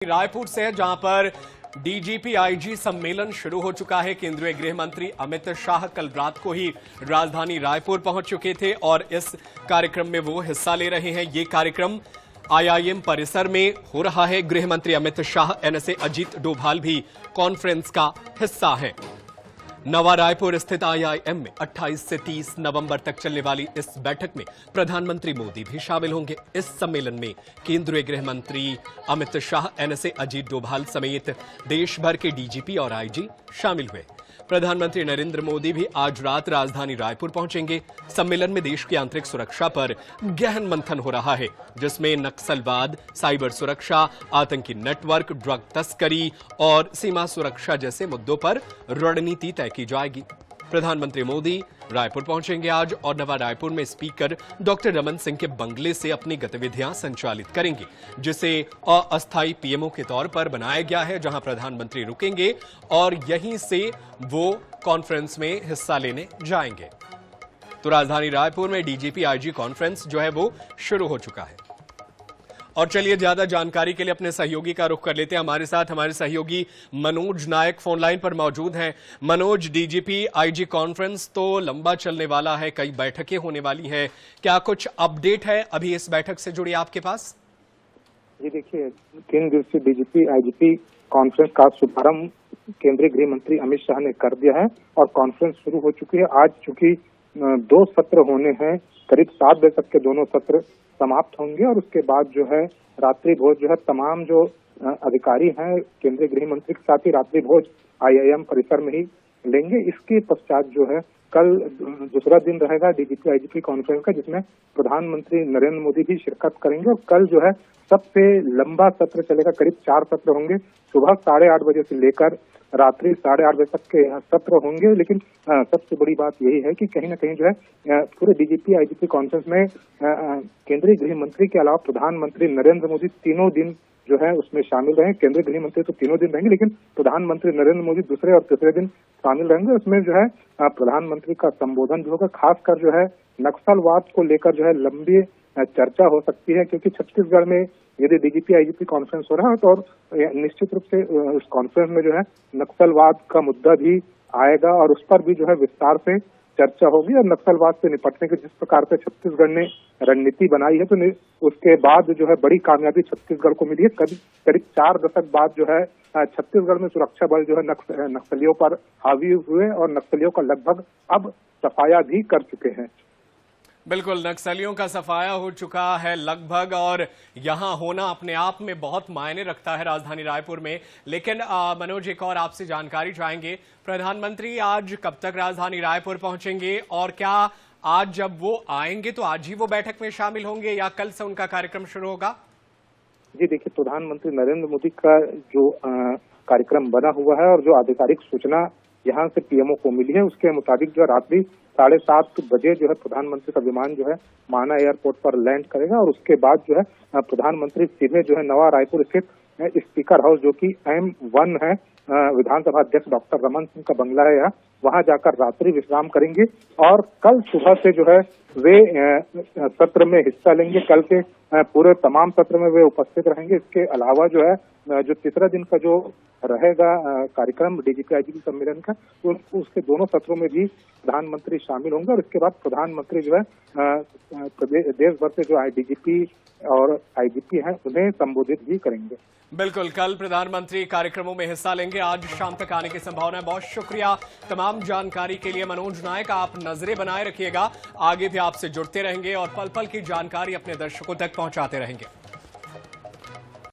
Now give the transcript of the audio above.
रायपुर से जहां पर डीजीपी आईजी सम्मेलन शुरू हो चुका है। केंद्रीय गृह मंत्री अमित शाह कल रात को ही राजधानी रायपुर पहुंच चुके थे और इस कार्यक्रम में वो हिस्सा ले रहे हैं। ये कार्यक्रम आईआईएम परिसर में हो रहा है। गृह मंत्री अमित शाह, एनएसए अजीत डोभाल भी कॉन्फ्रेंस का हिस्सा है। नवा रायपुर स्थित आईआईएम में 28 से 30 नवंबर तक चलने वाली इस बैठक में प्रधानमंत्री मोदी भी शामिल होंगे। इस सम्मेलन में केंद्रीय गृह मंत्री अमित शाह, एनएसए अजीत डोभाल समेत देश भर के डीजीपी और आईजी शामिल हुए। प्रधानमंत्री नरेंद्र मोदी भी आज रात राजधानी रायपुर पहुंचेंगे। सम्मेलन में देश की आंतरिक सुरक्षा पर गहन मंथन हो रहा है, जिसमें नक्सलवाद, साइबर सुरक्षा, आतंकी नेटवर्क, ड्रग तस्करी और सीमा सुरक्षा जैसे मुद्दों पर रणनीति तय की जाएगी। प्रधानमंत्री मोदी रायपुर पहुंचेंगे आज और नवा रायपुर में स्पीकर डॉक्टर रमन सिंह के बंगले से अपनी गतिविधियां संचालित करेंगे, जिसे अस्थायी पीएमओ के तौर पर बनाया गया है, जहां प्रधानमंत्री रुकेंगे और यहीं से वो कॉन्फ्रेंस में हिस्सा लेने जाएंगे। तो राजधानी रायपुर में डीजीपी आईजी कॉन्फ्रेंस जो है वो शुरू हो चुका है। और चलिए ज्यादा जानकारी के लिए अपने सहयोगी का रुख कर लेते हैं। हमारे साथ हमारे सहयोगी मनोज नायक फोन लाइन पर मौजूद हैं। मनोज, डीजीपी आईजी कॉन्फ्रेंस तो लंबा चलने वाला है, कई बैठकें होने वाली हैं, क्या कुछ अपडेट है अभी इस बैठक से जुड़ी आपके पास? जी देखिए, 3 दिवसीय डीजीपी आईजीपी कॉन्फ्रेंस का शुभारंभ केंद्रीय गृह मंत्री अमित शाह ने कर दिया है और कॉन्फ्रेंस शुरू हो चुकी है। आज चूंकि 2 सत्र होने हैं, करीब 7 बजे तक के दोनों सत्र समाप्त होंगे और उसके बाद जो है रात्रि भोज जो है तमाम जो अधिकारी हैं केंद्रीय गृह मंत्री के साथ ही रात्रि भोज आईआईएम परिसर में ही लेंगे। इसके पश्चात जो है कल दूसरा दिन रहेगा डीजीपी आईजीपी कॉन्फ्रेंस का, जिसमें प्रधानमंत्री नरेंद्र मोदी भी शिरकत करेंगे और कल जो है सबसे लंबा सत्र चलेगा। करीब 4 सत्र होंगे, सुबह 8:30 बजे से लेकर रात्रि 8:30 बजे तक के सत्र होंगे। लेकिन सबसे बड़ी बात यही है कि कहीं ना कहीं जो है पूरे डीजीपी आईजीपी कॉन्फ्रेंस में केंद्रीय गृह मंत्री के अलावा प्रधानमंत्री नरेंद्र मोदी तीनों दिन जो है उसमें शामिल रहेंगे। केंद्रीय गृह मंत्री तो तीनों दिन रहेंगे, लेकिन प्रधानमंत्री नरेंद्र मोदी दूसरे और तीसरे दिन शामिल रहेंगे। उसमें जो है प्रधानमंत्री का संबोधन भी होगा। खासकर जो है नक्सलवाद को लेकर जो है लंबी चर्चा हो सकती है, क्योंकि छत्तीसगढ़ में यदि डीजीपी आईजीपी कॉन्फ्रेंस हो रहा है तो निश्चित रूप से उस कॉन्फ्रेंस में जो है नक्सलवाद का मुद्दा भी आएगा और उस पर भी जो है विस्तार से चर्चा होगी। और नक्सलवाद से निपटने के जिस प्रकार से छत्तीसगढ़ ने रणनीति बनाई है, तो उसके बाद जो है बड़ी कामयाबी छत्तीसगढ़ को मिली है। करीब 4 दशक बाद जो है छत्तीसगढ़ में सुरक्षा बल जो है नक्सलियों पर हावी हुए और नक्सलियों का लगभग अब सफाया भी कर चुके हैं। बिल्कुल, नक्सलियों का सफाया हो चुका है लगभग, और यहां होना अपने आप में बहुत मायने रखता है राजधानी रायपुर में। लेकिन मनोज, एक और आपसे जानकारी चाहेंगे, प्रधानमंत्री आज कब तक राजधानी रायपुर पहुंचेंगे और क्या आज जब वो आएंगे तो आज ही वो बैठक में शामिल होंगे या कल से उनका कार्यक्रम शुरू होगा? जी देखिए, प्रधानमंत्री नरेंद्र मोदी का जो कार्यक्रम बना हुआ है और जो आधिकारिक सूचना यहाँ से पीएमओ को मिली है, उसके मुताबिक जो रात्रि 7:30 बजे जो है प्रधानमंत्री का विमान जो है माना एयरपोर्ट पर लैंड करेगा और उसके बाद जो है प्रधानमंत्री सीधे जो है नवा रायपुर स्थित स्पीकर हाउस, जो कि M1 है, विधानसभा अध्यक्ष डॉक्टर रमन सिंह का बंगला है, यहाँ वहां जाकर रात्रि विश्राम करेंगे और कल सुबह से जो है वे सत्र में हिस्सा लेंगे। कल के पूरे तमाम सत्र में वे उपस्थित रहेंगे। इसके अलावा जो है जो तीसरा दिन का जो रहेगा कार्यक्रम डीजीपी आईजीपी सम्मेलन का, तो उसके दोनों सत्रों में भी प्रधानमंत्री शामिल होंगे और इसके बाद प्रधानमंत्री जो है देश भर से जो डीजीपी और आईजीपी हैं उन्हें संबोधित भी करेंगे। बिल्कुल, कल प्रधानमंत्री कार्यक्रमों में हिस्सा लेंगे, आज शाम तक आने की संभावना है। बहुत शुक्रिया तमाम जानकारी के लिए मनोज नायक। आप नजरें बनाए रखिएगा, आगे भी आपसे जुड़ते रहेंगे और पल पल की जानकारी अपने दर्शकों तक पहुंचाते रहेंगे।